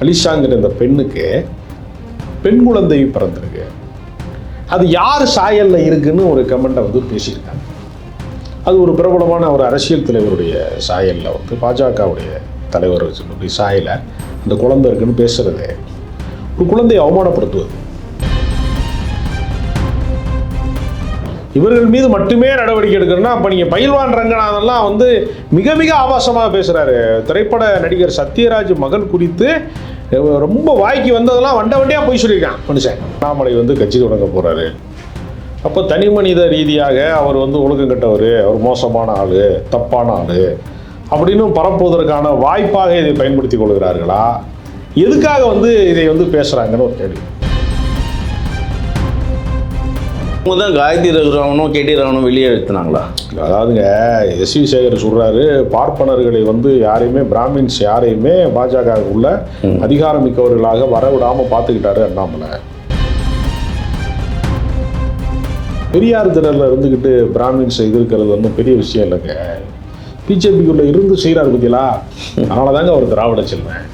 அலிஷாங்கிற இந்த பெண்ணுக்கு பெண் குழந்தை பிறந்திருக்கு. அது யார் சாயலில் இருக்குன்னு ஒரு கமெண்ட்டை வந்து பேசியிருக்காங்க. அது ஒரு பிரபலமான ஒரு அரசியல் தலைவருடைய சாயலில் வந்து பாஜகவுடைய தலைவர் சாயலை அந்த குழந்தை இருக்குன்னு பேசுறது ஒரு குழந்தையை அவமானப்படுத்துவது. இவர்கள் மீது மட்டுமே நடவடிக்கை எடுக்கணும்னா அப்போ நீங்கள் பயில்வான் ரங்கநாதன்லாம் வந்து மிக மிக ஆபாசமாக பேசுகிறாரு. திரைப்பட நடிகர் சத்யராஜ் மகன் குறித்து ரொம்ப வாய்க்கு வந்ததெல்லாம் வண்டியாக போய் சொல்லியிருக்கான் மனுஷன். அண்ணாமலை வந்து கட்சி தொடங்க போகிறாரு. அப்போ தனி மனித ரீதியாக அவர் வந்து ஒழுக்கம் கட்டவர், அவர் மோசமான ஆள், தப்பான ஆள் அப்படின்னு பரப்புவதற்கான வாய்ப்பாக இதை பயன்படுத்தி கொள்கிறார்களா, எதுக்காக வந்து இதை வந்து பேசுகிறாங்கன்னு ஒரு கேள்வி. அவங்க தான் காயத்ரி ரகுராமனும் கேடி ராமனும் வெளியே எடுத்துனாங்களா? அதாவதுங்க எஸ்வி சேகர் சொல்கிறாரு, பார்ப்பனர்களை வந்து யாரையுமே பிராமின்ஸ் யாரையுமே பாஜக உள்ள அதிகாரமிக்கவர்களாக வரவிடாமல் பார்த்துக்கிட்டாரு அண்ணாமலை. பெரியார் திடலில் இருந்துக்கிட்டு பிராமின்ஸை எதிர்க்கிறது ஒன்றும் பெரிய விஷயம் இல்லைங்க. பிஜேபிக்குள்ளே இருந்து செய்கிறார் பற்றியலா, அதனால தாங்க அவர் திராவிட செல்வன்.